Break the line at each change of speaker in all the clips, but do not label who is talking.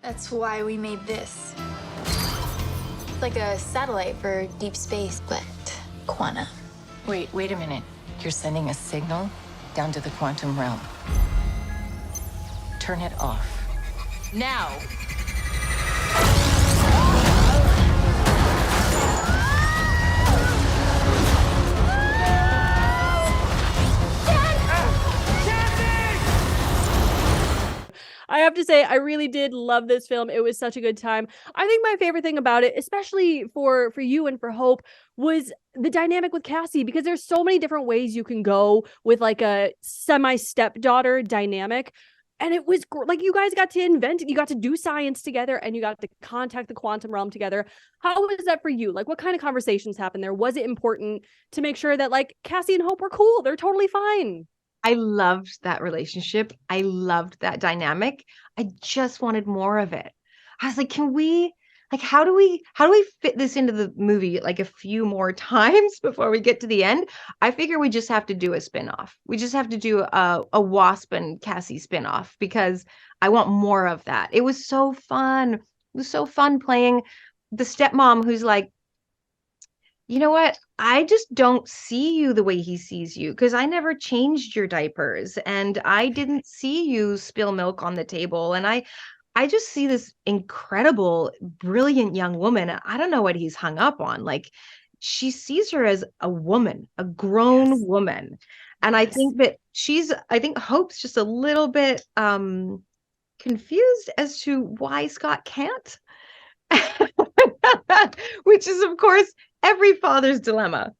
That's why we made this. It's like a satellite for deep space, but quantum.
Wait a minute. You're sending a signal down to the quantum realm. Turn it off. Now!
I have to say, I really did love this film. It was such a good time. I think my favorite thing about it, especially for you and for Hope, was the dynamic with Cassie, because there's so many different ways you can go with like a semi-stepdaughter dynamic. And it was like you guys got to invent, you got to do science together, and you got to contact the quantum realm together. How was that for you? Like, what kind of conversations happened there? Was it important to make sure that like Cassie and Hope were cool? They're totally fine.
I loved that relationship. I loved that dynamic. I just wanted more of it. I was like, can we, like, how do we fit this into the movie like a few more times before we get to the end? I figure we just have to do a spinoff. We just have to do a Wasp and Cassie spinoff because I want more of that. It was so fun. It was so fun playing the stepmom who's like, you know what? I just don't see you the way he sees you because I never changed your diapers and I didn't see you spill milk on the table. And I just see this incredible, brilliant young woman. I don't know what he's hung up on. Like, she sees her as a woman, a grown woman. And I think that I think Hope's just a little bit confused as to why Scott can't. Which is, of course, every father's dilemma.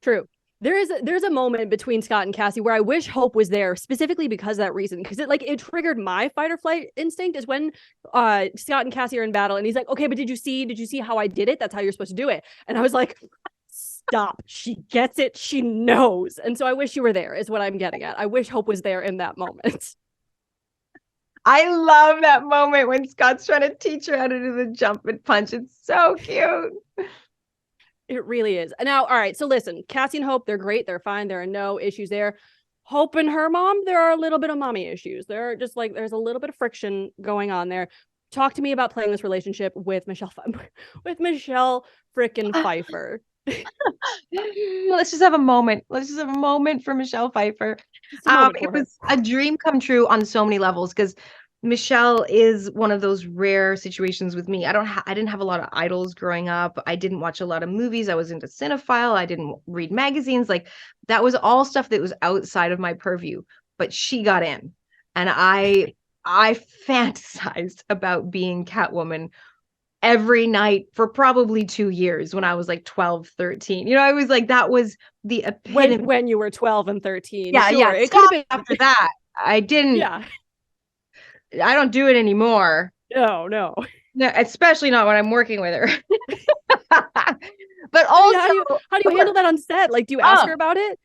True. There's a moment between Scott and Cassie where I wish Hope was there specifically because of that reason. Because it triggered my fight or flight instinct is when Scott and Cassie are in battle and he's like, okay, but did you see how I did it? That's how you're supposed to do it. And I was like, stop. She gets it. She knows. And so I wish you were there is what I'm getting at. I wish Hope was there in that moment.
I love that moment when Scott's trying to teach her how to do the jump and punch. It's so cute.
It really is. Now, all right. So listen, Cassie and Hope, they're great. They're fine. There are no issues there. Hope and her mom, there are a little bit of mommy issues. There are just like, there's a little bit of friction going on there. Talk to me about playing this relationship with Michelle frickin' Pfeiffer.
Let's just have a moment. Let's just have a moment for Michelle Pfeiffer. It was a dream come true on so many levels because Michelle is one of those rare situations with me. I didn't have a lot of idols growing up. I didn't watch a lot of movies. I wasn't a cinephile. I didn't read magazines. Like, that was all stuff that was outside of my purview. But she got in, and I fantasized about being Catwoman every night for probably 2 years when I was like 12, 13. You know, I was like, that was the epitome.
When you were 12 and 13.
Yeah,
sure.
yeah.
It could have been
after that. I didn't.
Yeah.
I don't do it anymore.
No,
especially not when I'm working with her. But also,
how do you handle that on set? Like, do you ask her about it?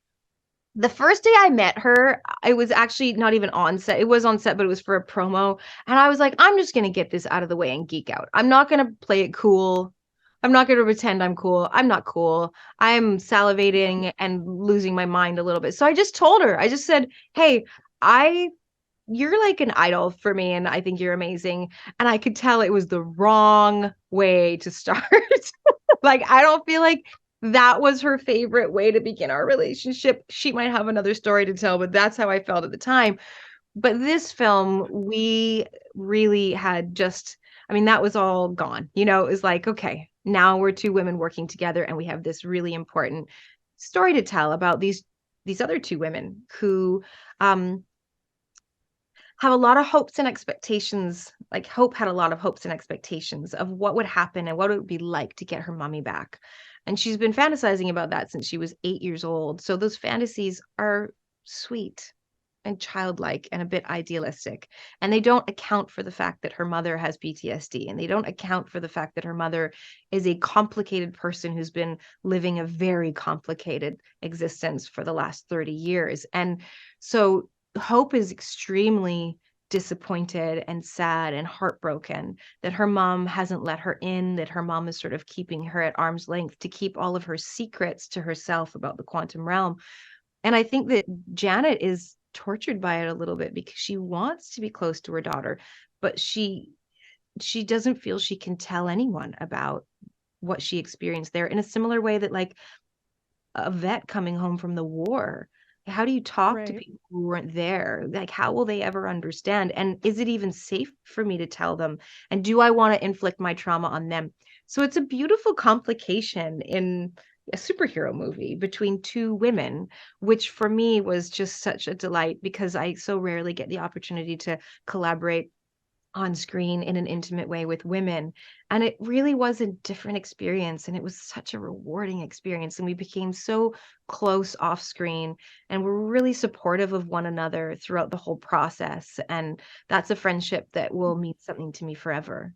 The first day I met her, it was actually not even on set. It was on set, but it was for a promo. And I was like, I'm just going to get this out of the way and geek out. I'm not going to play it cool. I'm not going to pretend I'm cool. I'm not cool. I'm salivating and losing my mind a little bit. So I just told her, I just said, hey, you're like an idol for me, and I think you're amazing. And I could tell it was the wrong way to start. Like, I don't feel like that was her favorite way to begin our relationship. She might have another story to tell, but that's how I felt at the time. But this film, we really had that was all gone. You know, it was like, okay, now we're two women working together, and we have this really important story to tell about these other two women who have a lot of hopes and expectations. Like, Hope had a lot of hopes and expectations of what would happen and what it would be like to get her mommy back. And she's been fantasizing about that since she was 8 years old. So those fantasies are sweet and childlike and a bit idealistic. And they don't account for the fact that her mother has PTSD. And they don't account for the fact that her mother is a complicated person who's been living a very complicated existence for the last 30 years. And so Hope is extremely disappointed and sad and heartbroken that her mom hasn't let her in, that her mom is sort of keeping her at arm's length to keep all of her secrets to herself about the quantum realm. And I think that Janet is tortured by it a little bit because she wants to be close to her daughter, but she she doesn't feel she can tell anyone about what she experienced there, in a similar way that, like, a vet coming home from the war, how do you talk to
Right.
people who weren't there? Like, how will they ever understand? And is it even safe for me to tell them? And do I want to inflict my trauma on them? So it's a beautiful complication in a superhero movie between two women, which for me was just such a delight because I so rarely get the opportunity to collaborate on screen in an intimate way with women. And it really was a different experience. And it was such a rewarding experience. And we became so close off screen and we're really supportive of one another throughout the whole process. And that's a friendship that will mean something to me forever.